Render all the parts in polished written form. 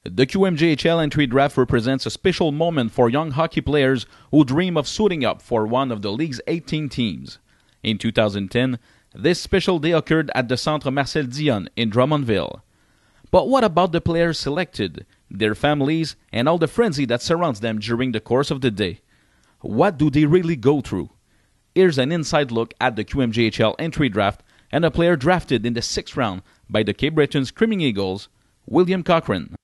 The QMJHL Entry Draft represents a special moment for young hockey players who dream of suiting up for one of the league's 18 teams. In 2010, this special day occurred at the Centre Marcel Dionne in Drummondville. But what about the players selected, their families, and all the frenzy that surrounds them during the course of the day? What do they really go through? Here's an inside look at the QMJHL Entry Draft and a player drafted in the 6th round by the Cape Breton Screaming Eagles, William Cochrane.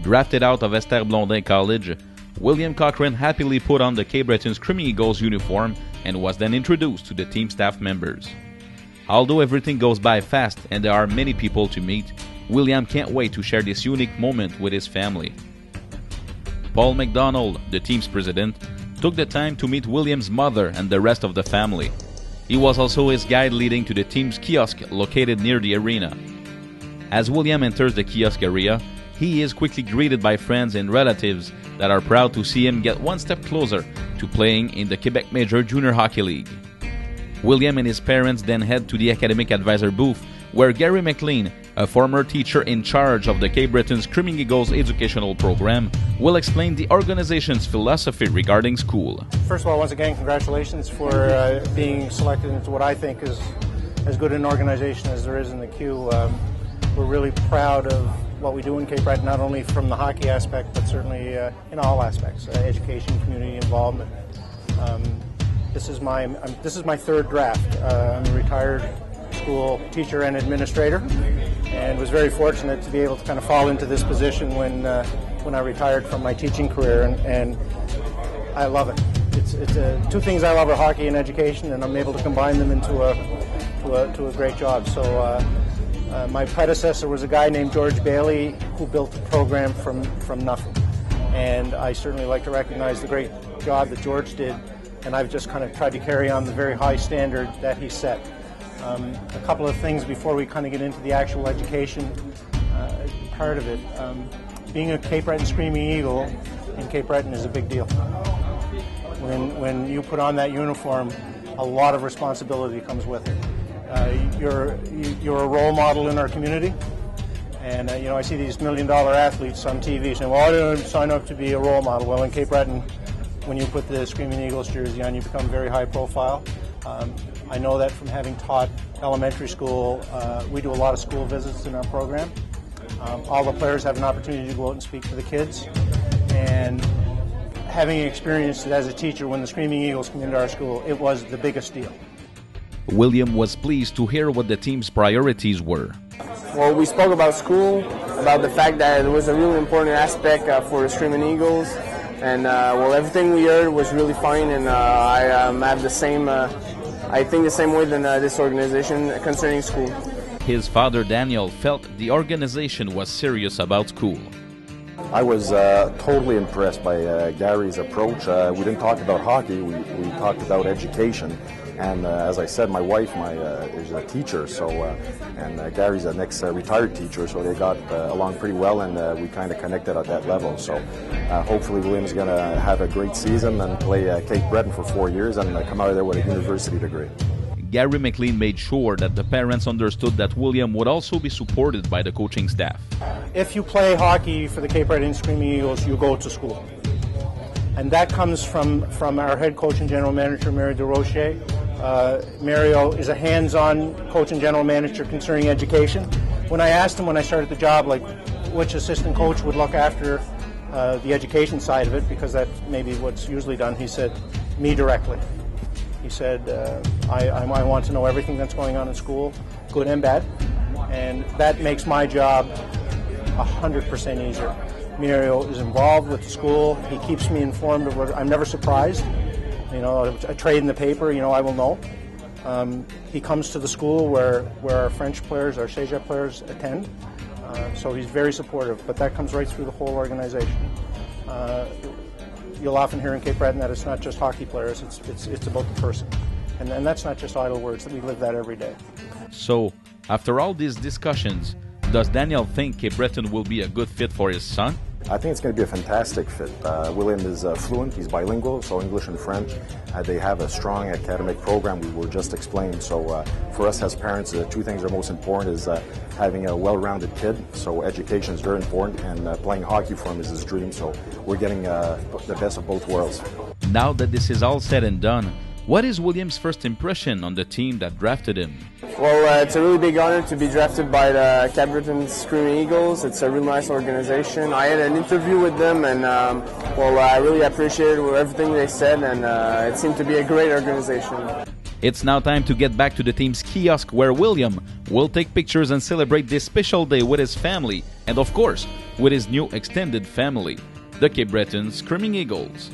Drafted out of Esther Blondin College, William Cochrane happily put on the Cape Breton Screaming Eagles uniform and was then introduced to the team staff members. Although everything goes by fast and there are many people to meet, William can't wait to share this unique moment with his family. Paul McDonald, the team's president, took the time to meet William's mother and the rest of the family. He was also his guide leading to the team's kiosk located near the arena. As William enters the kiosk area, he is quickly greeted by friends and relatives that are proud to see him get one step closer to playing in the Quebec Major Junior Hockey League. William and his parents then head to the academic advisor booth where Gary McLean, a former teacher in charge of the Cape Breton Screaming Eagles educational program, will explain the organization's philosophy regarding school. First of all, once again, congratulations for being selected into what I think is as good an organization as there is in the Q. We're really proud of what we do in Cape Breton, not only from the hockey aspect, but certainly in all aspects, education, community involvement. This is my 3rd draft. I'm a retired school teacher and administrator, and was very fortunate to be able to kind of fall into this position when I retired from my teaching career, and I love it. It's two things I love are hockey and education, and I'm able to combine them into a great job. So. My predecessor was a guy named George Bailey who built the program from nothing, and I certainly like to recognize the great job that George did, and I've just kind of tried to carry on the very high standard that he set. A couple of things before we kind of get into the actual education part of it. Being a Cape Breton Screaming Eagle in Cape Breton is a big deal. When you put on that uniform, a lot of responsibility comes with it. You're a role model in our community, and I see these million-dollar athletes on TV saying, well, I didn't sign up to be a role model. Well, in Cape Breton, when you put the Screaming Eagles jersey on, you become very high profile. I know that from having taught elementary school. We do a lot of school visits in our program. All the players have an opportunity to go out and speak to the kids, and having experienced it as a teacher when the Screaming Eagles came into our school, it was the biggest deal. William was pleased to hear what the team's priorities were. Well, we spoke about school, about the fact that it was a really important aspect for the Screaming Eagles, and everything we heard was really fine, and I have the same, I think the same way than this organization concerning school. His father Daniel felt the organization was serious about school. I was totally impressed by Gary's approach. We didn't talk about hockey, we talked about education. And as I said, my wife is a teacher, and Gary's an ex-retired teacher, so they got along pretty well, and we kind of connected at that level. So hopefully William's going to have a great season and play Cape Breton for 4 years and come out of there with a university degree. Gary McLean made sure that the parents understood that William would also be supported by the coaching staff. If you play hockey for the Cape Breton Screaming Eagles, you go to school. And that comes from our head coach and general manager, Mario DeRoche. Mario is a hands-on coach and general manager concerning education. When I asked him when I started the job, like which assistant coach would look after the education side of it, because that's maybe what's usually done, he said, me directly. He said, I want to know everything that's going on in school, good and bad, and that makes my job 100% easier. Mario is involved with the school. He keeps me informed of what I'm never surprised. A trade in the paper, I will know. He comes to the school where our French players, our CEGEP players attend. So he's very supportive, but that comes right through the whole organization. You'll often hear in Cape Breton that it's not just hockey players, it's about the person. And that's not just idle words, that we live that every day. So, after all these discussions, does Daniel think Cape Breton will be a good fit for his son? I think it's going to be a fantastic fit. William is fluent, he's bilingual, so English and French. They have a strong academic program we were just explained. So for us as parents, the two things that are most important is having a well-rounded kid. So education is very important, and playing hockey for him is his dream. So we're getting the best of both worlds. Now that this is all said and done, what is William's first impression on the team that drafted him? Well, it's a really big honor to be drafted by the Cape Breton Screaming Eagles. It's a really nice organization. I had an interview with them, and I really appreciated everything they said, and it seemed to be a great organization. It's now time to get back to the team's kiosk, where William will take pictures and celebrate this special day with his family and, of course, with his new extended family, the Cape Breton Screaming Eagles.